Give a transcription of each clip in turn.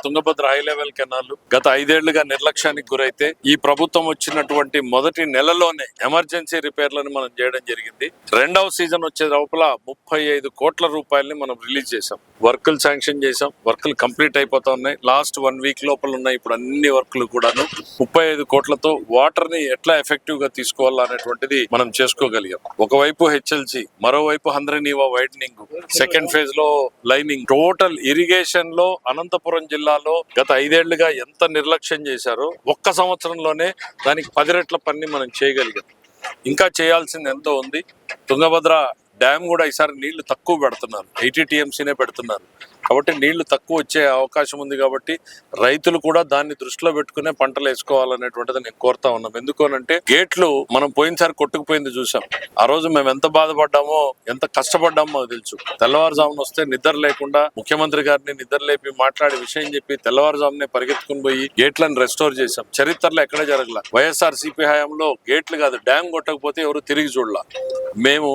Tungabhadra high level canal గత 5 ఏళ్లుగా నిర్లక్ష్యానికి గురైతే ఈ ప్రభుత్వం వచ్చినటువంటి మొదటి నెలలోనే ఎమర్జెన్సీ రిపేర్లను మనం చేయడం జరిగింది. రెండవ సీజన్ వచ్చే లోపల 35 కోట్ల రూపాయలని మనం రిలీజ్ చేసాం. వర్కులు శాంక్షన్ చేసాం. వర్కులు కంప్లీట్ అయిపోతా ఉన్నాయి. లాస్ట్ 1 వీక్ లోపల ఉన్నాయి ఇప్పుడు అన్ని వర్కులు కూడాను. 35 కోట్లతో వాటర్ ని ఎట్లా ఎఫెక్టివ్ గా తీసుకోవాలనేటువంటిది మనం చేసుకోగలిగాం. ఒకవైపు హెచ్ఎల్సి, మరోవైపు హంద్రీనీవా వైడనింగ్, సెకండ్ ఫేజ్ లో లైనింగ్, టోటల్ ఇరిగేషన్ లో అనంతపురం జిల్లాలో గత 5 ఏళ్లుగా ఎంత నిర్లక్ష్యం చేశారో ఒక్క సంవత్సరంలోనే దానికి 10 రెట్ల పని మనం చేయగలిగాం. ఇంకా చేయాల్సింది ఎంతో ఉంది. తుంగభద్ర డ్యామ్ కూడా ఈసారి నీళ్లు తక్కువ పెడుతున్నారు, 80 టీఎంసీనే పెడుతున్నారు. కాబట్టి నీళ్లు తక్కువ వచ్చే అవకాశం ఉంది. కాబట్టి రైతులు కూడా దాన్ని దృష్టిలో పెట్టుకునే పంటలు వేసుకోవాలనేటువంటిది నేను కోరుతా ఉన్నాం. ఎందుకనంటే గేట్లు మనం పోయినసారి కొట్టుకుపోయింది చూసాం. ఆ రోజు మేము ఎంత బాధపడ్డామో, ఎంత కష్టపడ్డామో మాకు తెలుసు. తెల్లవారుజామున వస్తే నిద్ర లేకుండా ముఖ్యమంత్రి గారిని నిద్ర లేపి మాట్లాడే విషయం చెప్పి తెల్లవారుజామునే పరిగెత్తుకుని పోయి గేట్లను రెస్టోర్ చేశాం. చరిత్రలో ఎక్కడ జరగల. వైఎస్ఆర్సీపీ హయాంలో గేట్లు కాదు, డ్యామ్ కొట్టకపోతే ఎవరు తిరిగి చూడలా. మేము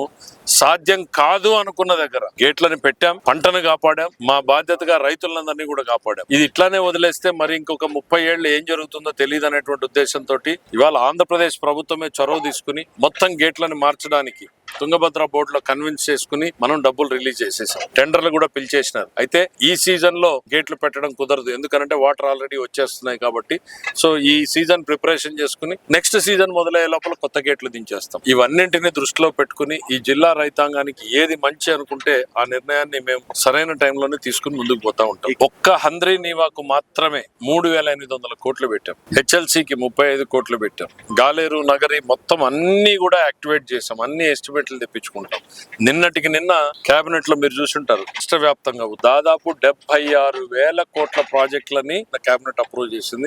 సాధ్యం కాదు అనుకున్న దగ్గర గేట్లను పెట్టాం, పంటను కాపాడాం, మా బాధ్యతగా రైతులందరినీ కూడా కాపాడాం. ఇది ఇట్లానే వదిలేస్తే మరి ఇంకొక 30 ఏళ్ళు ఏం జరుగుతుందో తెలియదు అనేటువంటి ఉద్దేశంతో ఇవాళ ఆంధ్రప్రదేశ్ ప్రభుత్వమే చొరవ తీసుకుని మొత్తం గేట్లను మార్చడానికి తుంగభద్ర బోర్డులో కన్విన్స్ చేసుకుని మనం డబ్బులు రిలీజ్ చేసేసాం. టెండర్లు కూడా పిలిచేసినారు. అయితే ఈ సీజన్ లో గేట్లు పెట్టడం కుదరదు, ఎందుకంటే వాటర్ ఆల్రెడీ వచ్చేస్తున్నాయి కాబట్టి. సో ఈ సీజన్ ప్రిపరేషన్ చేసుకుని నెక్స్ట్ సీజన్ మొదలయ్యే లోపల కొత్త గేట్లు దించేస్తాం. ఇవన్నింటినీ దృష్టిలో పెట్టుకుని ఈ జిల్లా రైతాంగానికి ఏది మంచి అనుకుంటే ఆ నిర్ణయాన్ని మేము సరైన టైంలోనే తీసుకుని ముందుకు పోతా ఉంటాం. ఒక్క హంద్రీనీవాకు మాత్రమే 3,800 కోట్లు పెట్టాం. హెచ్ఎల్సికి 35 కోట్లు పెట్టాం. గాలేరు, నగరి మొత్తం అన్ని కూడా యాక్టివేట్ చేసాం. అన్ని ఎస్టిమేట్లు తెప్పించుకుంటాం. నిన్నటికి నిన్న కేబినెట్ లో మీరు చూసుంటారు, రాష్ట్ర వ్యాప్తంగా దాదాపు 76,000 కోట్ల ప్రాజెక్టులని కేబినెట్ అప్రూవ్ చేసింది.